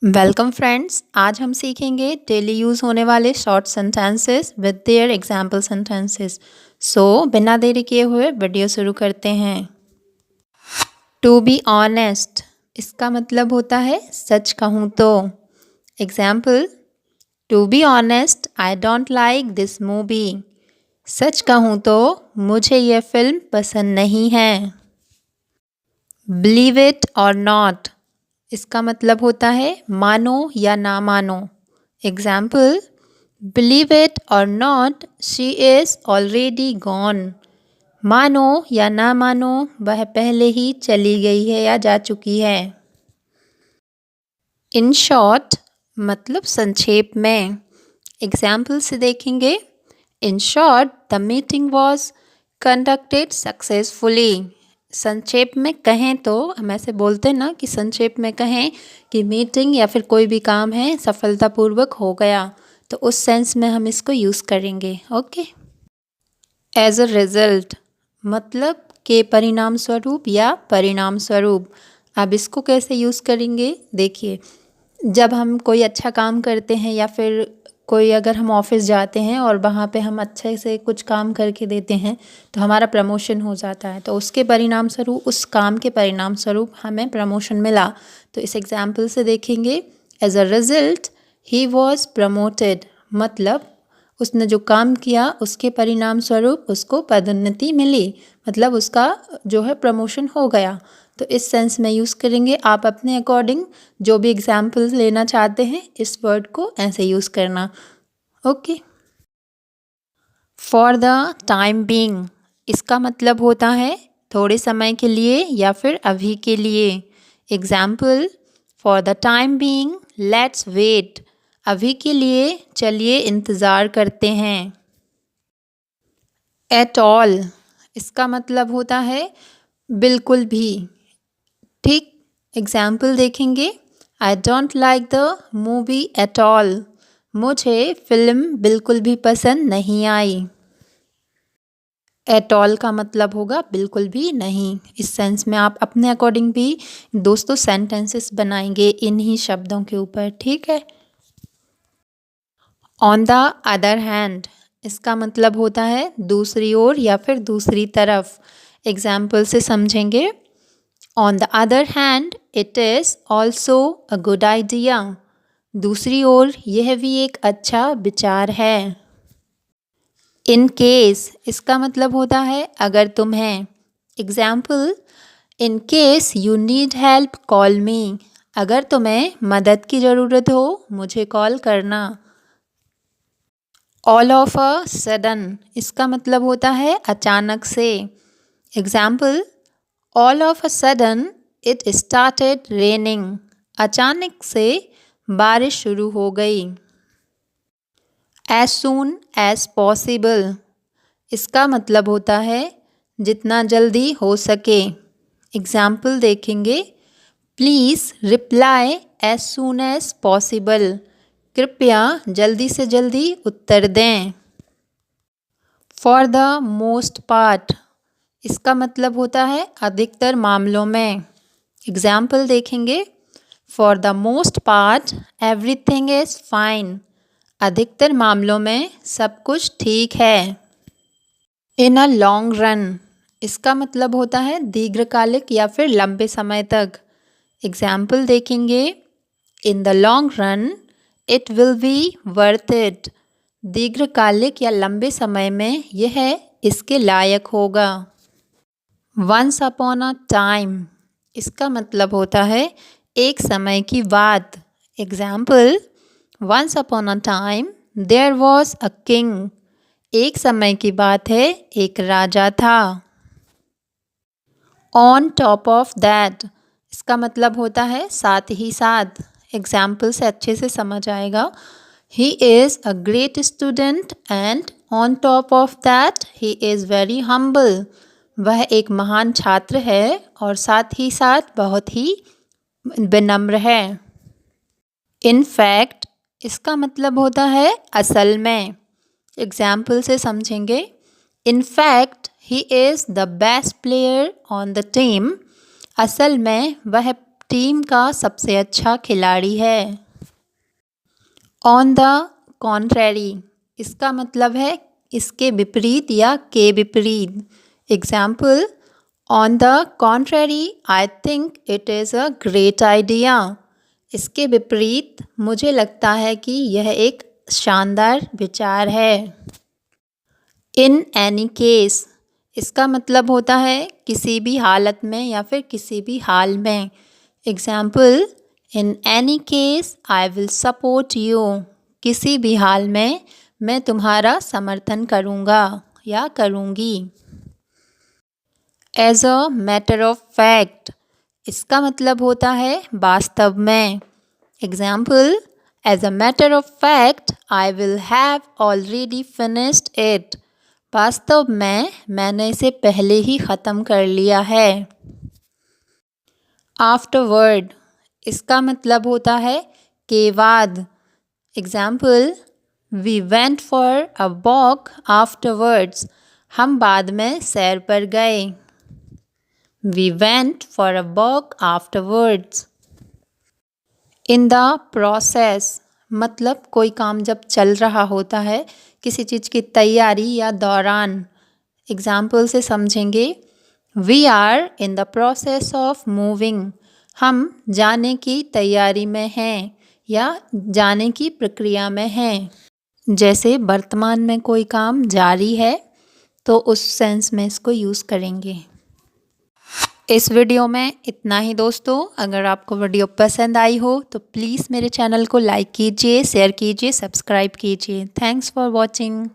Welcome friends. आज हम सीखेंगे डेली यूज़ होने वाले short sentences with their example sentences. बिना देरी किए हुए वीडियो शुरू करते हैं। टू बी ऑनेस्ट, इसका मतलब होता है सच कहूँ तो। Example, to be honest I don't like this movie. सच कहूँ तो मुझे यह फिल्म पसंद नहीं है। बिलीव इट और नॉट, इसका मतलब होता है मानो या ना मानो। एग्जाम्पल, बिलीव इट और not she is already gone. मानो या ना मानो, वह पहले ही चली गई है या जा चुकी है। इन शॉर्ट मतलब संक्षेप में। एग्जाम्पल से देखेंगे, in short the meeting was conducted successfully. संक्षेप में कहें तो हम ऐसे बोलते हैं ना कि संक्षेप में कहें कि मीटिंग या फिर कोई भी काम है सफलतापूर्वक हो गया, तो उस सेंस में हम इसको यूज़ करेंगे। ओके। एज अ रिजल्ट मतलब के परिणाम स्वरूप या परिणाम स्वरूप। अब इसको कैसे यूज़ करेंगे, देखिए, जब हम कोई अच्छा काम करते हैं या फिर कोई अगर हम ऑफिस जाते हैं और वहाँ पे हम अच्छे से कुछ काम करके देते हैं तो हमारा प्रमोशन हो जाता है, तो उसके परिणाम स्वरूप, उस काम के परिणाम स्वरूप हमें प्रमोशन मिला। तो इस एग्जाम्पल से देखेंगे, as a result he was promoted, मतलब उसने जो काम किया उसके परिणाम स्वरूप उसको पदोन्नति मिली, मतलब उसका जो है प्रमोशन हो गया। तो इस सेंस में यूज़ करेंगे। आप अपने अकॉर्डिंग जो भी एग्जाम्पल्स लेना चाहते हैं इस वर्ड को ऐसे यूज़ करना। Okay. For the time being, इसका मतलब होता है थोड़े समय के लिए या फिर अभी के लिए। Example, for the time being let's wait, अभी के लिए चलिए इंतज़ार करते हैं। एट ऑल, इसका मतलब होता है बिल्कुल भी। ठीक। एग्जाम्पल देखेंगे, आई don't like the movie at all, मुझे फिल्म बिल्कुल भी पसंद नहीं आई। एट ऑल का मतलब होगा बिल्कुल भी नहीं। इस सेंस में आप अपने अकॉर्डिंग भी दोस्तों सेंटेंसेस बनाएंगे इन्हीं शब्दों के ऊपर। ठीक है। ऑन द अदर हैंड, इसका मतलब होता है दूसरी ओर या फिर दूसरी तरफ। एग्जाम्पल से समझेंगे, on the other hand it is also a good idea, दूसरी ओर यह भी एक अच्छा विचार है। इन केस, इसका मतलब होता है अगर तुम्हें। Example, in case you need help call मी, अगर तुम्हें मदद की ज़रूरत हो मुझे कॉल करना। ऑल ऑफ अ सडन, इसका मतलब होता है अचानक से। Example, all of a sudden it started raining, अचानक से बारिश शुरू हो गई। एज सून एज पॉसिबल, इसका मतलब होता है जितना जल्दी हो सके। एग्जाम्पल देखेंगे, please reply as soon as possible, कृपया जल्दी से जल्दी उत्तर दें। फॉर द मोस्ट पार्ट, इसका मतलब होता है अधिकतर मामलों में। एग्जाम्पल देखेंगे, for the most part everything is fine, अधिकतर मामलों में सब कुछ ठीक है। इन अ लॉन्ग रन, इसका मतलब होता है दीर्घकालिक या फिर लंबे समय तक। एग्जाम्पल देखेंगे, in the long run it will be worth it, दीर्घकालिक या लंबे समय में यह इसके लायक होगा। वंस अपॉन अ टाइम, इसका मतलब होता है एक समय की बात। Example, once upon a time there was a king, एक समय की बात है एक राजा था। ऑन टॉप ऑफ दैट, इसका मतलब होता है साथ ही साथ। एग्जाम्पल से अच्छे से समझ आएगा। He is a great student and on top of that he is very humble, वह एक महान छात्र है और साथ ही साथ बहुत ही विनम्र है। इन फैक्ट, इसका मतलब होता है असल में। एग्जाम्पल से समझेंगे, in fact he is the best player on the team, असल में वह टीम का सबसे अच्छा खिलाड़ी है। ऑन द कॉन्ट्रेरी, इसका मतलब है इसके विपरीत या के विपरीत। Example, on the contrary I think it is a great idea. इसके विपरीत मुझे लगता है कि यह एक शानदार विचार है। इन एनी केस, इसका मतलब होता है किसी भी हालत में या फिर किसी भी हाल में। Example, in any case I will support you. किसी भी हाल में मैं तुम्हारा समर्थन करूँगा या करूँगी। As a matter of fact, इसका मतलब होता है वास्तव में। Example, as a matter of fact I will have already finished it. वास्तव में मैंने इसे पहले ही ख़त्म कर लिया है। आफ्टरवर्ड, इसका मतलब होता है के बाद। Example, we went for a walk afterwards. हम बाद में सैर पर गए। We went for a walk afterwards. In the process, मतलब कोई काम जब चल रहा होता है, किसी चीज़ की तैयारी या दौरान। एग्जाम्पल से समझेंगे, we are in the process of moving. हम जाने की तैयारी में हैं या जाने की प्रक्रिया में हैं। जैसे वर्तमान में कोई काम जारी है तो उस सेंस में इसको यूज़ करेंगे। इस वीडियो में इतना ही दोस्तों। अगर आपको वीडियो पसंद आई हो तो प्लीज़ मेरे चैनल को लाइक कीजिए, शेयर कीजिए, सब्सक्राइब कीजिए। Thanks for watching.